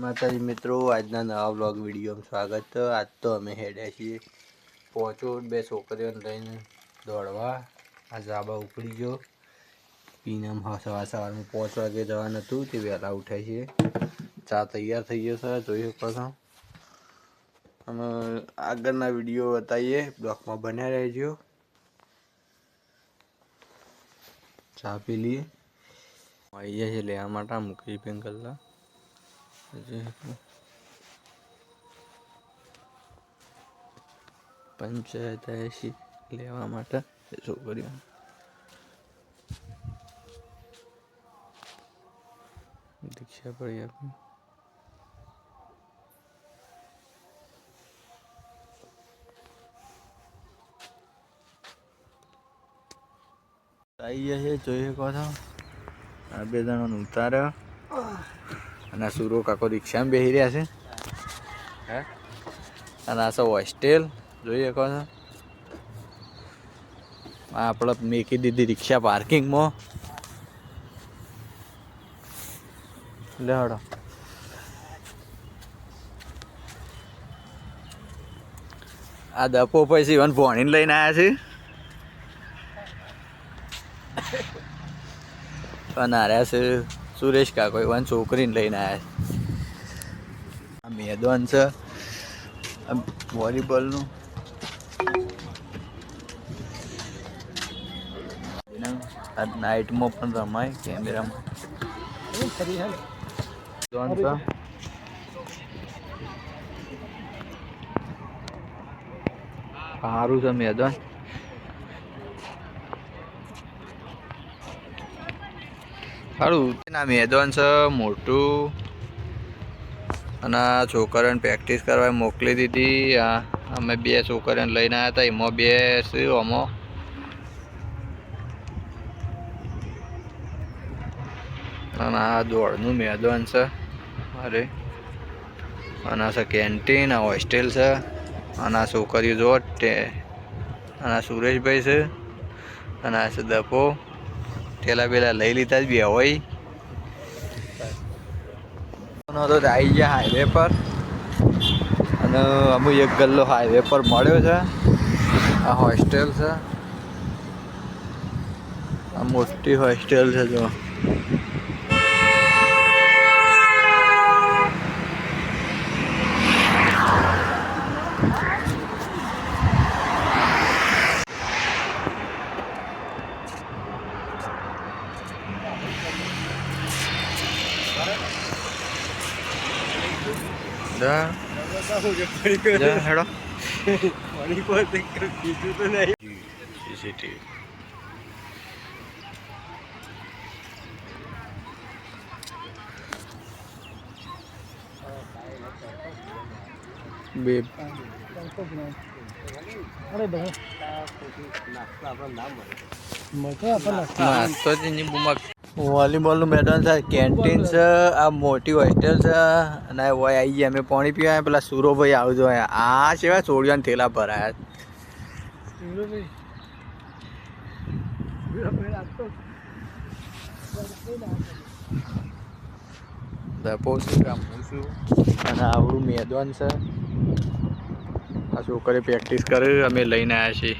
માતાજી મિત્રો, આજના નવા બ્લોગ વિડીયોમાં સ્વાગત છે। આજ તો અમે હેડ્યા છીએ પહોંચો બે છોકરીઓને લઈને દોડવા। આ જાબા ઉપડી ગયો પીનમ સવાર સવારમાં 5 વાગે જવાનું હતું તે વહેલા ઉઠાય છે। ચા તૈયાર થઈ ગયો છે, જોઈ શકો છો। અમે આગળના વિડીયો બતાવીએ, બ્લોગમાં બન્યા રહેજો। ચા પી લઈએ। આવી જાય છે લેવા માટે મુકેશ બેંગલના પંચાયત એસી લેવા માટે છોકરીઓ દીક્ષા પડી આપી। આવી ગયા છે, જોઈ શકો છો। આ બે જણાને ઉતાર્યો અને સુરો કાકો રિક્ષામાં બેસી રહ્યા છે। હે અને આ સૌ હોસ્ટેલ જોઈ શકો છો। આપણે મેકી દીધી રિક્ષા પાર્કિંગમાં। લે હડો આ દપો પછી વન ભણીને લઈને આવ્યા છે અને હાર્યા છે સુરેશ કાકો વન છોકરીને લઈને આવ્યા છે। આ મેદાન છે વોલીબોલનું। આ નાઇટમાં પણ રમાય કેમેરામાં। સારું છે મેદાન। સારું ના મેદાન છે મોટું અને છોકરીઓને પ્રેક્ટિસ કરવા મોકલી દીધી। અમે બે છોકરીઓને લઈને આવ્યા હતા, એમાં બે શું આમાં અને આ દોડનું મેદાન છે અરે અને આ છે કેન્ટીન, આ હોસ્ટેલ છે અને આ છોકરીઓ જો અને આ સુરેશભાઈ છે અને આ છે દપો। ઠેલા બેલા લઈ લીધા જ બે હોય તો આવી ગયા હાઈવે પર અને અમુક એક ગલ્લો હાઈવે પર મળ્યો છે। આ હોસ્ટેલ છે, આ મોટી હોસ્ટેલ છે જો। હેડો બે વોલીબોલ નું મેદાન છે, કેન્ટીન છે, આ મોટી હોસ્ટેલ છે અને આવી ગયા અમે પાણી પીવા। પેલા સુરોભાઈ આવજો, આ છે ચોળિયા થેલા ભરાયા। દપો છું અને આવડું મેદાન છે। આ છોકરી પ્રેક્ટિસ કરે, અમે લઈને આવ્યા છીએ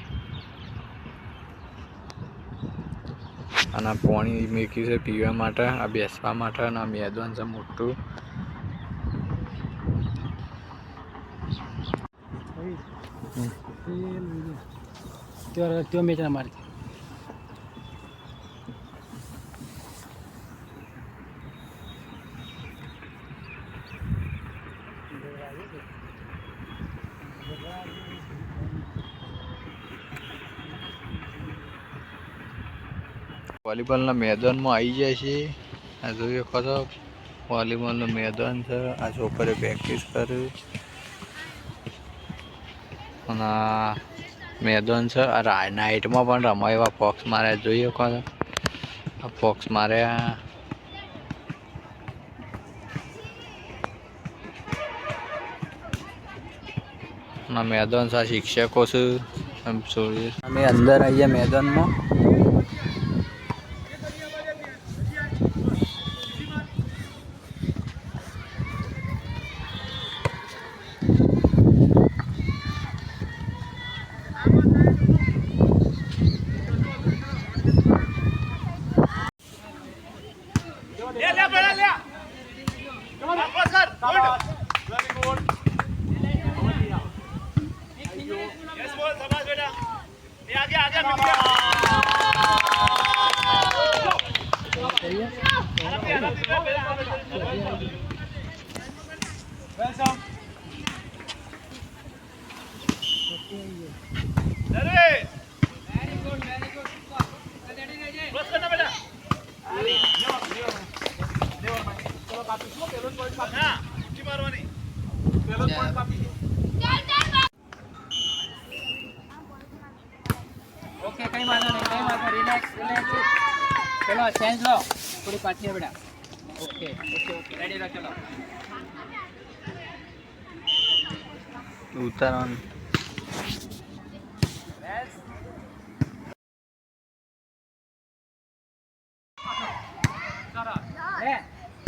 અને પાણી મેક્યું છે પીવા માટે, આ બેસવા માટે અને આ મેદાન છે મોટું। વોલીબોલના મેદાનમાં આવી જાય છે। આ જોઈ શકો છો વોલીબોલનું મેદાન છે। આ છોકરીઓ પ્રેક્ટિસ કરે અને આ મેદાન છે। આ નાઇટમાં પણ રમાય એવા પોક્સ માર્યા જોઈ શકો છો। આ પોક્સ માર્યા ના મેદાન છે। શિક્ષકો છે અમે અંદર આવીએ મેદાનમાં। ઓકે કઈ વાંધો નહીં કઈ વાંધો રિલેક્સ રિલેક્સ ચલો ચેન્જ લો થોડી પાછી બેટા ઓકે ઓકે ઓકે રેડી રહો ચલો ઉતારવાનું એ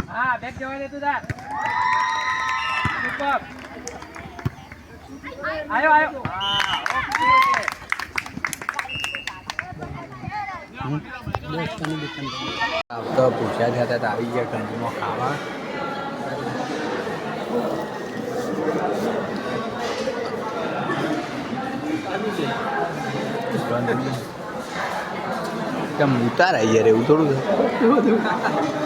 હા બેક જવા દે તું તાર સુપર આયો આયો હા ઓકે તો પૂછ્યા થયા હતા આવી ગયા કંપનીમાં ખાવા કેમ ઉતારાય યાર એવું થોડું